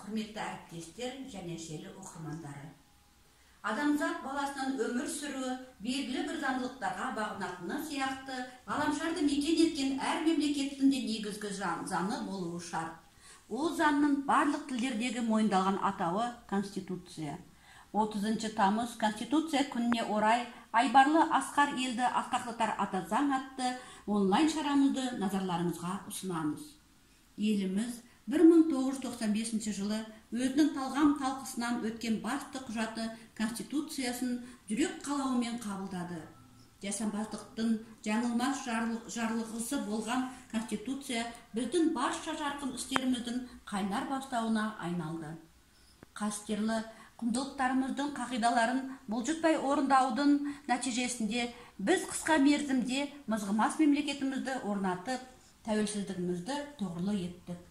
құрметті әріптестер және желі оқырмандары. Адамзат баласының өмір сүруі белгілі бір заңдылықтарға бағынатыны сияқты, ғаламшарды мекен еткен әр мемлекеттің де негізгі заңы болуы шарт. Ол заңның барлық тілдердегі мойындалған атауы Конституция. 30 тамыз Конституция күніне орай Айбарлы Асқар елді асқақтатар ата заң атты онлайн шарамызды назарларыңызға ұсынамыз. Еліміз 1995 жылы өзінің талғам талқысынан өткен басты құжаты Конституциясын жүрек қалауымен қабылдады. Жасампаздықтың жаңылмас жарлығысы болған Конституция біздің барша жарқын істеріміздің қайнар бастауына айналды. Қастерлі құндылықтарымыздың қағидаларын бұлжытпай орындаудың нәтижесінде біз қысқа мерзімде мызғымас мемлекетімізді орнатып, тәуелсіздігімізді тұғырлы еттік.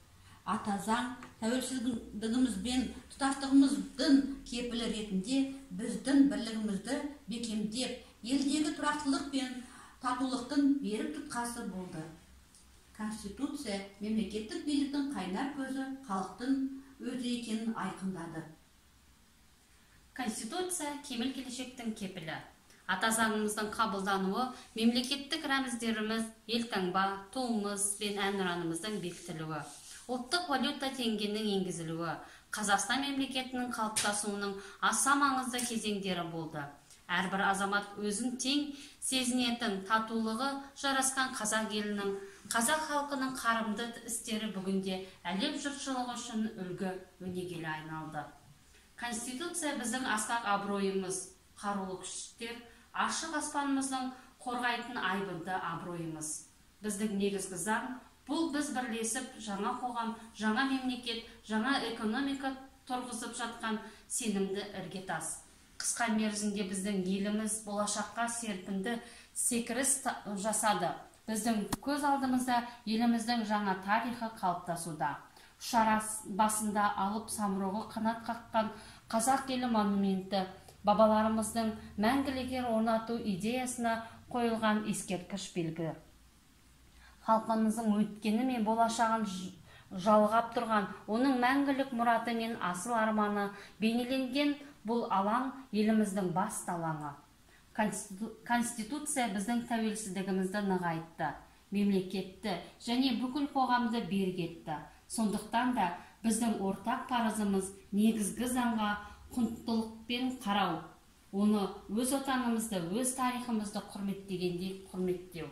Ата заң тәуелсіздігіміз бен тұтастығымыздың кепілі ретінде біздің бірлігімізді бекемдеп, елдегі тұрақтылық пен татулықтың берік тұтқасы болды. Конституция мемлекеттік биліктің қайнар көзі халықтың өзі екенін айқындады. Конституция кемел келешектің кепілі. Ата заңымыздың қабылдануы мемлекеттік рәміздеріміз, елтаңба, туымыз бен әнұранымыздың бекітілуі, ұлттық валюта теңгенің енгізілуі, Қазақстан мемлекетінің қалыптасуының аса маңызды кезеңдері болды. Әрбір азамат өзін тең сезінетін, татулығы жарасқан қазақ елінің, қазақ халқының қарымды істері бүгінде әлем жұртшылығы үшін үлгі өнегелі айналды. Конституция біздің асқақ абыройымыз, қарулы күштер, ашық аспанымыздың қорғайтын айбынды абыройымыз. Біздің негізгі заң бұл біз бірлесіп жаңа қоғам, жаңа мемлекет, жаңа экономика тұрғызып жатқан сенімді іргетас. Қысқа мерзімде біздің еліміз болашаққа серпінді секіріс жасады. Біздің көз алдымызда еліміздің жаңа тарихы қалыптасуда. Ұшар басында алып самұрығы қанат қаққан қазақ елі монументі бабаларымыздың мәңгілік орнату идеясына қойылған ескерткіш белгі. Халқымыздың өткені мен болашағын жалғап тұрған, оның мәңгілік мұраты мен асыл арманы бейнеленген бұл алаң еліміздің бас алаңы. Конституция біздің тәуелсіздігімізді нығайтты, мемлекетті және бүкіл қоғамды берік етті. Сондықтан да біздің ортақ парызымыз негізгі заңға құндылықпен қарау, оны өз отанымызды, өз тарихымызды құрметтегендей құрметтеу.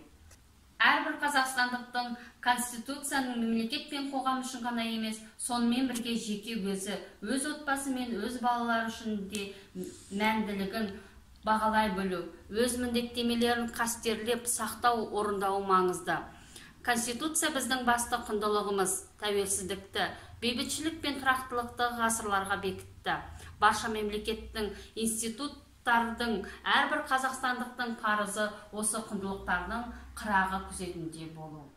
Әрбір қазақстандықтың Конституцияның мемлекет пен қоғам үшін ғана емес, сонымен бірге жеке өзі, өз отбасы мен өз балалары үшін де мәнділігін бағалай білу, өз міндеттемелерін қастерлеп сақтау, орындау маңызды. Конституция біздің басты құндылығымыз, тәуелсіздікті, бейбітшілік пен тұрақтылықты ғасырларға бекітті. Барша мемлекеттің, институттардың, әрбір қазақстандықтың парызы осы құндылықтардың қырағы күзетінде болу.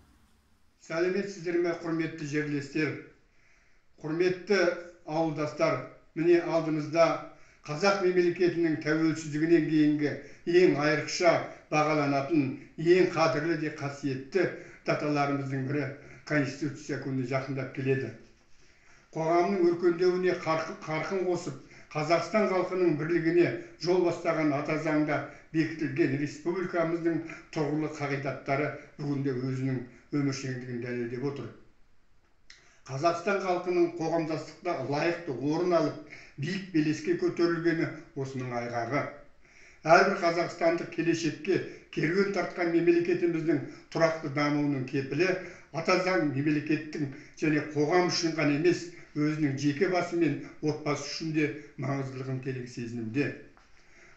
Сәлеметсіздер ме, құрметті жерлестер, құрметті ауылдастар, міне алдымызда қазақ мемлекетінің тәуелсіздігінен кейінгі ең айрықша бағаланатын, ең қадірлі де қасиетті даталарымыздың бірі Конституция күні жақындап келеді. Қоғамның өркендеуіне қарқын қосып, Қазақстан халқының бірлігіне жол бастаған ата заңда бекітілген республикамыздың тұғырлы қағидаттары бүгінде өзінің өміршеңдігін дәлелдеп отыр. Қазақстан халқының қоғамдастықта лайықты орын алып, биік белеске көтерілгені осының айғағы. Әрбір қазақстандық келешекке керуен тартқан мемлекетіміздің тұрақты дамуының кепілі ата заң мемлекеттің және қоғам үшін ғана емес, өзінің жеке басы мен отбасы үшін де маңыздылығын терең сезінуде.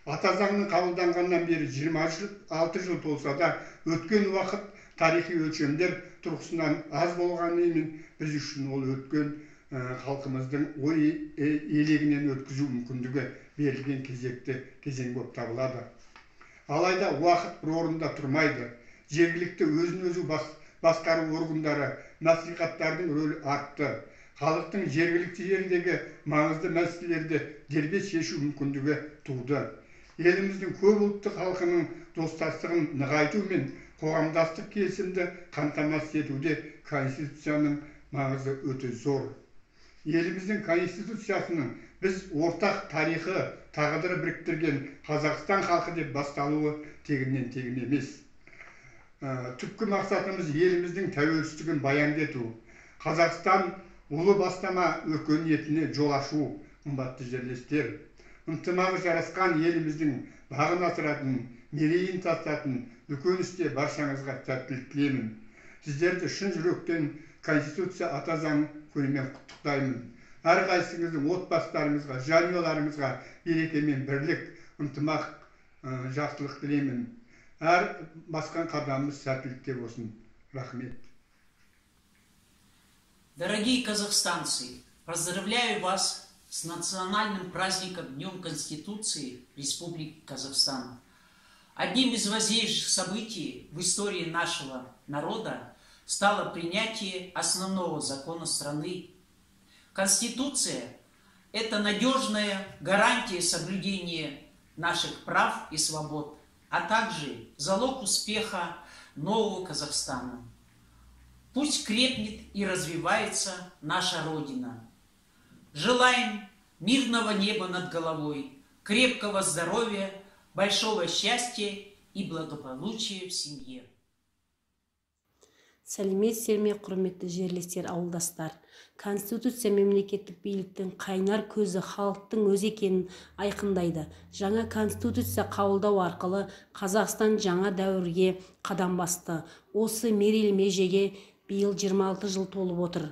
Ата заңның қабылданғаннан бері 26 жыл болса да, өткен уақыт тарихи өлшемдер тұрғысынан аз болғанымен, біз үшін ол өткен халқымыздың ой елегінен өткізу мүмкіндігі берілген кезең болып табылады. Алайда уақыт бір орында тұрмайды. Жергілікті өзін-өзі басқару органдары, мәслихаттардың рөлі артты. Халықтың жергілікті жердегі маңызды мәселелерді дербес шешу мүмкіндігі туды. Еліміздің көп ұлтты халқының достастығын нығайту мен қоғамдастық келісімді қамтамасыз етуде Конституцияның маңызы өте зор. еліміздің конституциясының біз ортақ тарихы, тағдыры біріктірген Қазақстан халқы деп басталуы тегіннен тегін емес. Түпкі мақсатымыз еліміздің тәуелсіздігін баяндату, Қазақстан ұлы бастама өркениетіне жол ашу. Қымбатты жерлестер, ынтымағы жарасқан еліміздің бағын асыратын, мерейін тастатын үлкен істе баршаңызға сәттілік тілеймін. Сіздерді шын жүректен Конституция ата заң күнімен құттықтаймын. Әрқайсыңыздың отбасыларыңызға, жанұяларыңызға береке мен бірлік, ынтымақ, жақсылық тілеймін. Әр басқан қадамымыз сәттілікте болсын. Рахмет. Дорогие казахстанцы, поздравляю вас с национальным праздником Днем Конституции Республики Казахстан. Одним из важнейших событий в истории нашего народа стало принятие основного закона страны. Конституция – это надежная гарантия соблюдения наших прав и свобод, а также залог успеха нового Казахстана. Пусть крепнет и развивается наша Родина. Желаем мирного неба над головой, крепкого здоровья, большого счастья и благополучия в семье. Сәлеметсіздер ме, құрметті жерлестер, ауылдастар. Конституция мемлекеттік биліктің қайнар көзі халықтың өзі екенін айқындайды. Жаңа конституция қабылдау арқылы Қазақстан жаңа дәуірге қадам басты. Осы мерейлі межеге биыл 26 жыл толып отыр.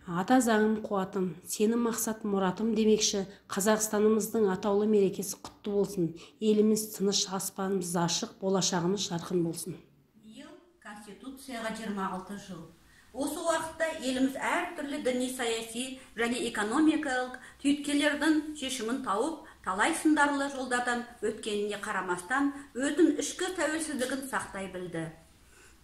Ата заңым қуатым, сенің мақсат мұратым демекші, Қазақстанымыздың атаулы мерекесі құтты болсын. Еліміз тыныш, аспанымыз ашық, болашағымыз жарқын болсын. Биыл Конституцияға 26 жыл. Осы уақытта еліміз әртүрлі діни, саяси және экономикалық түйткілдердің шешімін тауып, талай сындарлы жолдардан өткеніне қарамастан, өзінің ішкі тәуелсіздігін сақтай білді.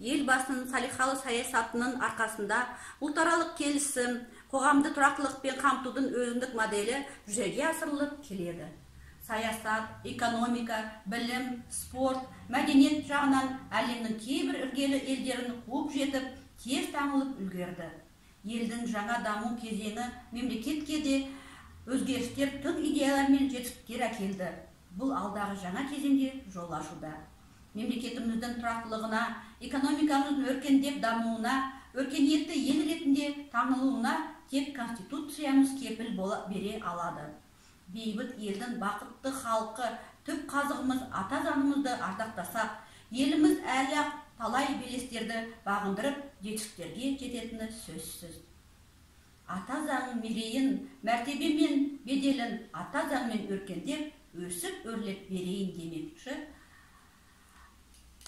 Елбасының салиқалы саясатының арқасында ұлтаралық келісім, қоғамды тұрақтылықпен қамтудың өзіндік моделі жүзеге асырылып келеді. Саясат, экономика, білім, спорт, мәдениет жағынан әлемнің кейбір іргелі елдерін қуып жетіп, тез дамылып үлгерді. Елдің жаңа даму кезеңі мемлекетке де өзгерістер тың идеялар мен жетістіктер әкелді. Бұл алдағы жаңа кезеңге жол ашуда. Мемлекетіміздің тұрақтылығына, экономикамыздың өркендеп дамуына, өркениетті ел ретінде танылуына тек Конституциямыз кепіл бере алады. Бейбіт елдің бақытты халқы, түп қазығымыз ата заңымызды ардақтасақ, еліміз әлі талай белестерді бағындырып, жетістіктерге жететіні сөзсіз. Ата заңның мерейін, мәртебе мен беделін ата заңмен өркендеп, өсіп өрлеп берейін демекші.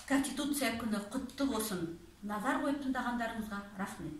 Конституция күні құтты болсын. Назар қойып тыңдағандарыңызға рахмет.